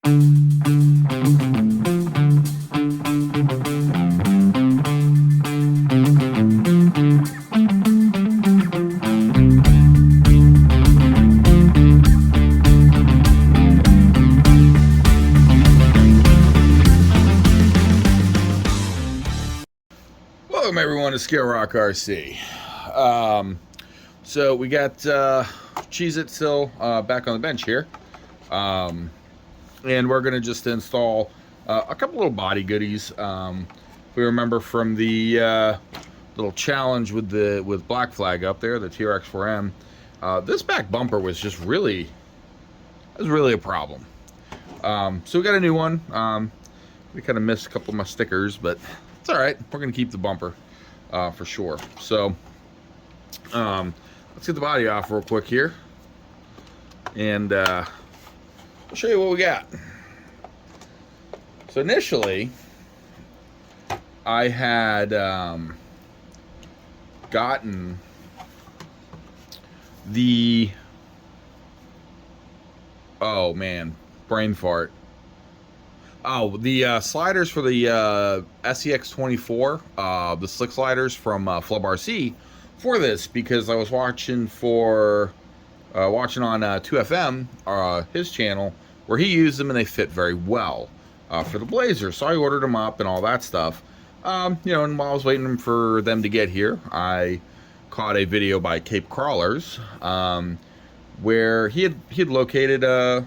Welcome everyone to JoRCs. So we got Cheez-It still back on the bench here. And we're going to just install a couple little body goodies. We remember from the little challenge with Black Flag up there, the TRX4M. This back bumper was just really a problem. So we got a new one. We kind of missed a couple of my stickers, but it's all right. We're going to keep the bumper for sure. So let's get the body off real quick here, and I'll show you what we got. So initially, I had gotten the, oh man, brain fart. Oh, the sliders for the FCX24, the slick sliders from Flub RC for this, because I was watching on 2FM, his channel, where he used them and they fit very well for the Blazer. So I ordered them up and all that stuff. And while I was waiting for them to get here, I caught a video by Cape Crawlers where he had located a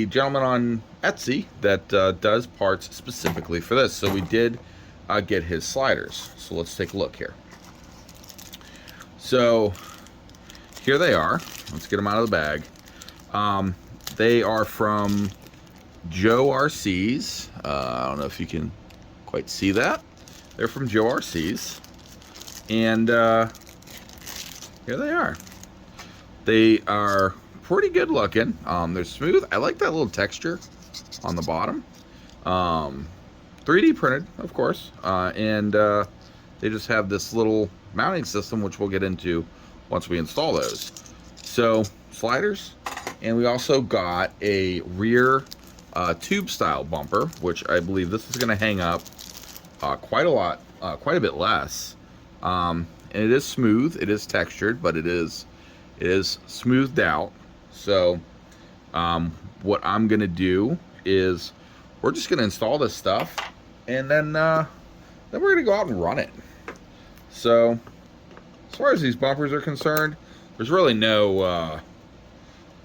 gentleman on Etsy that does parts specifically for this. So we did get his sliders. So let's take a look here. So here they are. Let's get them out of the bag. They are from JoRCs. I don't know if you can quite see that. They're from JoRCs. And here they are. They are pretty good looking. They're smooth. I like that little texture on the bottom. 3D printed, of course. And they just have this little mounting system, which we'll get into once we install those. So sliders, and we also got a rear tube style bumper, which I believe this is going to hang up quite a bit less. And it is smooth, it is textured, but it is smoothed out. So what I'm going to do is we're just going to install this stuff, and then we're going to go out and run it. So as far as these bumpers are concerned, there's really no,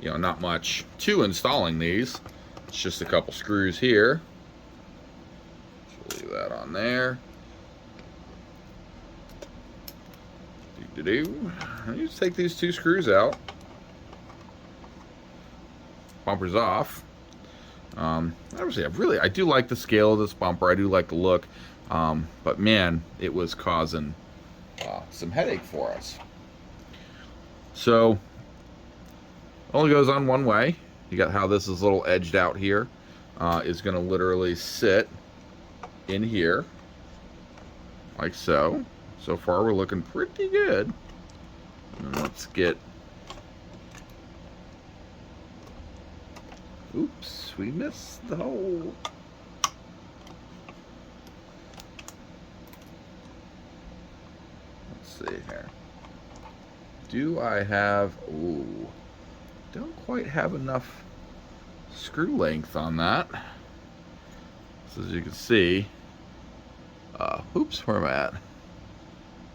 not much to installing these. It's just a couple screws here. So leave that on there. You just take these two screws out. Bumper's off. Obviously, I do like the scale of this bumper. I do like the look. But man, it was causing some headache for us. So only goes on one way. You got how this is a little edged out here. Is going to literally sit in here like so. So far we're looking pretty good. And let's get, oops, we missed the hole. Let's see here. Do I have, ooh, don't quite have enough screw length on that. So as you can see, oops, where am I at?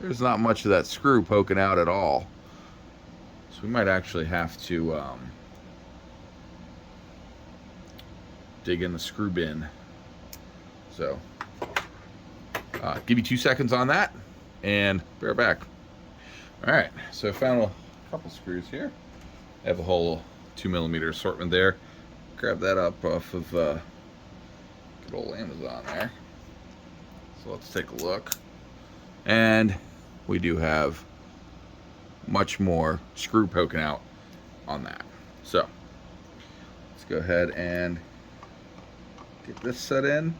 There's not much of that screw poking out at all. So we might actually have to dig in the screw bin. So give you 2 seconds on that, and be right back. All right, so I found a couple screws here. I have a whole 2mm assortment there. Grab that up off of good old Amazon there. So let's take a look. And we do have much more screw poking out on that. So let's go ahead and get this set in.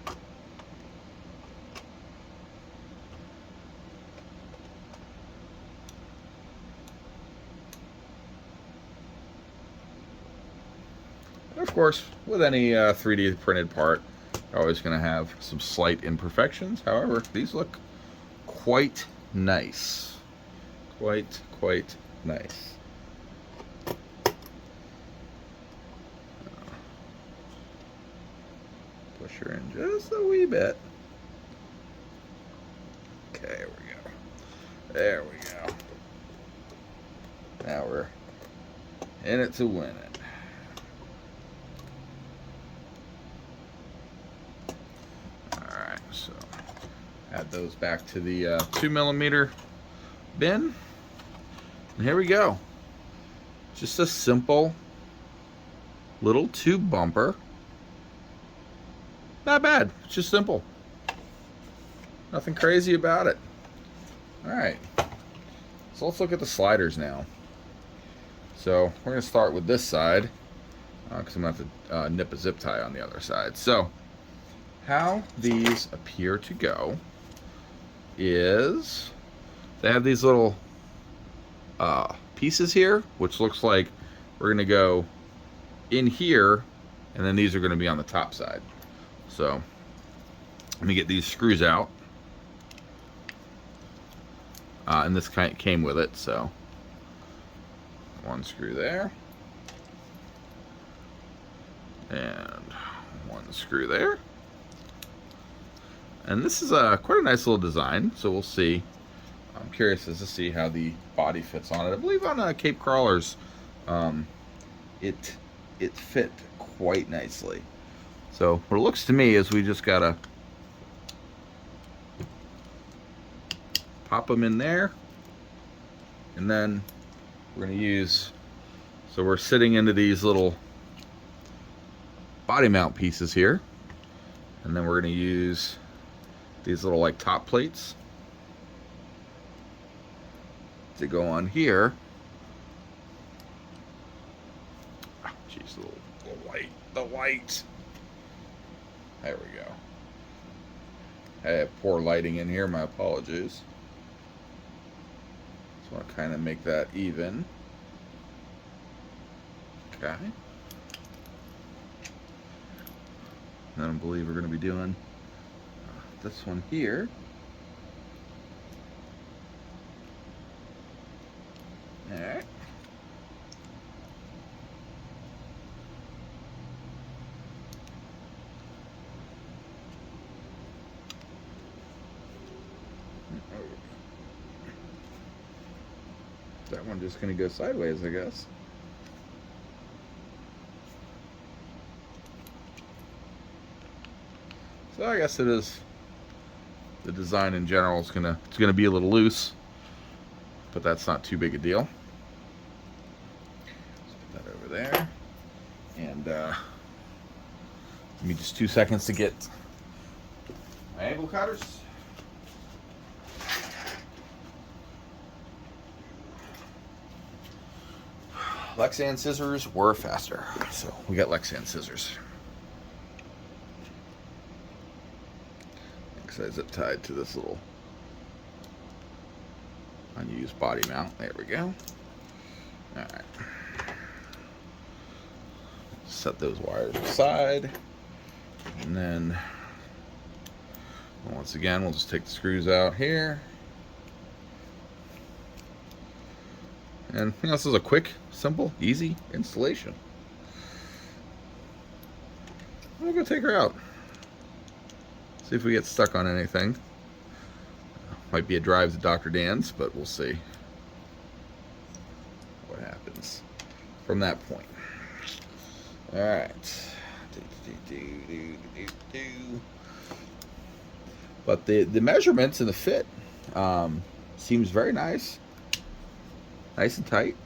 course, with any 3D printed part, you're always going to have some slight imperfections. However, these look quite nice. Quite nice. Push her in just a wee bit. Okay, there we go. There we go. Now we're in it to win it. Alright, so add those back to the 2mm bin. And here we go. Just a simple little tube bumper. Not bad. It's just simple. Nothing crazy about it. Alright. So let's look at the sliders now. So we're going to start with this side because I'm going to have to nip a zip tie on the other side. So how these appear to go is they have these little pieces here, which looks like we're going to go in here, and then these are going to be on the top side. So let me get these screws out. And this came with it, so one screw there, and one screw there. And this is quite a nice little design, so we'll see. I'm curious as to see how the body fits on it. I believe on Cape Crawlers, it fit quite nicely. So what it looks to me is we just gotta pop them in there, and then we're going to use, so we're sitting into these little body mount pieces here, and then we're going to use these little like top plates to go on here. Oh, geez, the light. There we go. I have poor lighting in here, my apologies. Just want to kind of make that even. Okay. Then I believe we're going to be doing this one here. Alright. That one just going to go sideways, I guess. So I guess it is, the design in general is it's gonna be a little loose, but that's not too big a deal. Let's put that over there, and give me just 2 seconds to get my angle cutters. Lexan scissors were faster, so we got Lexan scissors. I zip tied to this little unused body mount. There we go. Alright. Set those wires aside. And then, once again, we'll just take the screws out here. And this is a quick, simple, easy installation. I'm going to take her out. See if we get stuck on anything. Might be a drive to Dr. Dan's, but we'll see what happens from that point. Alright. But the measurements and the fit seems very nice. Nice and tight.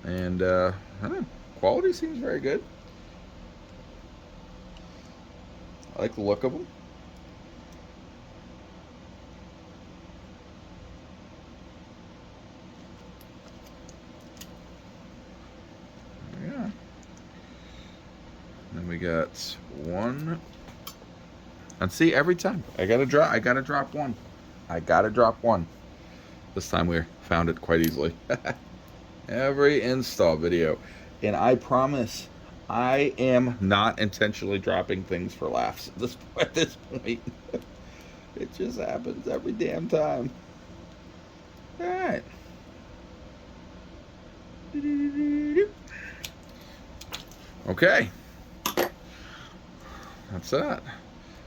And I don't know, quality seems very good. I like the look of them. Yeah. Then we got one. And see, every time I gotta drop one. I gotta drop one. This time we found it quite easily. Every install video. And I promise I am not intentionally dropping things for laughs at this point. It just happens every damn time. Alright. Okay. That's that.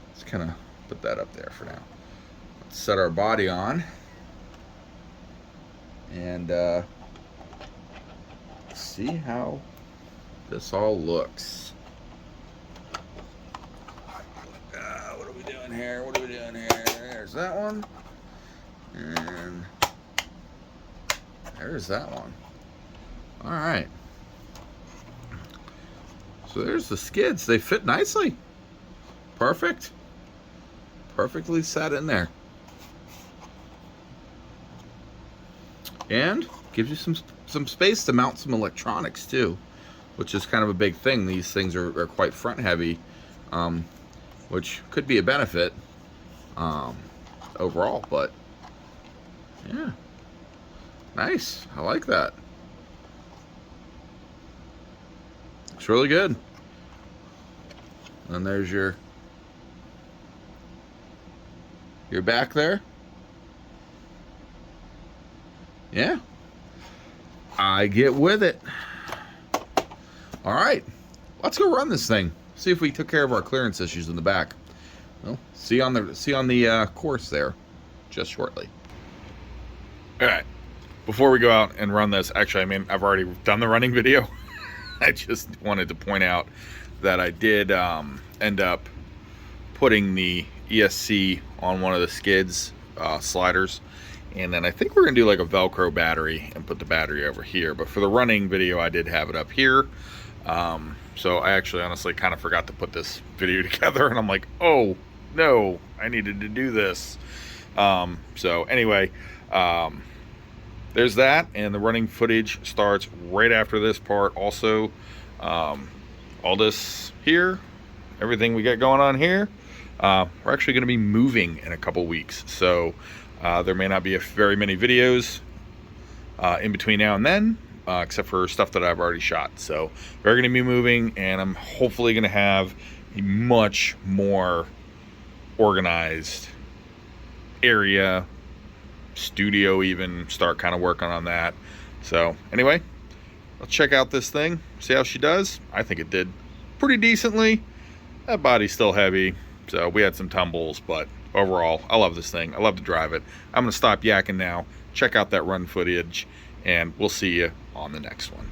Let's kind of put that up there for now. Let's set our body on. And see how this all looks. What are we doing here? What are we doing here? There's that one. And there's that one. All right. So there's the skids. They fit nicely. Perfect. Perfectly set in there. And gives you some space to mount some electronics too, which is kind of a big thing. These things are quite front heavy, which could be a benefit overall, but yeah, nice. I like that. It's really good. And there's your back there. Yeah, I get with it. All right, let's go run this thing. See if we took care of our clearance issues in the back. Well, see on the course there, just shortly. All right, before we go out and run this, actually, I mean, I've already done the running video. I just wanted to point out that I did end up putting the ESC on one of the skids sliders. And then I think we're gonna do like a Velcro battery and put the battery over here. But for the running video, I did have it up here. So I actually honestly kind of forgot to put this video together, and I'm like, oh no, I needed to do this. So anyway, there's that, and the running footage starts right after this part. Also, all this here, everything we got going on here, we're actually gonna be moving in a couple weeks. So there may not be very many videos in between now and then, except for stuff that I've already shot. So we're going to be moving, and I'm hopefully going to have a much more organized area, studio even, start kind of working on that. So anyway, let's check out this thing, see how she does. I think it did pretty decently. That body's still heavy, so we had some tumbles, but overall, I love this thing. I love to drive it. I'm going to stop yakking now, check out that run footage, and we'll see you on the next one.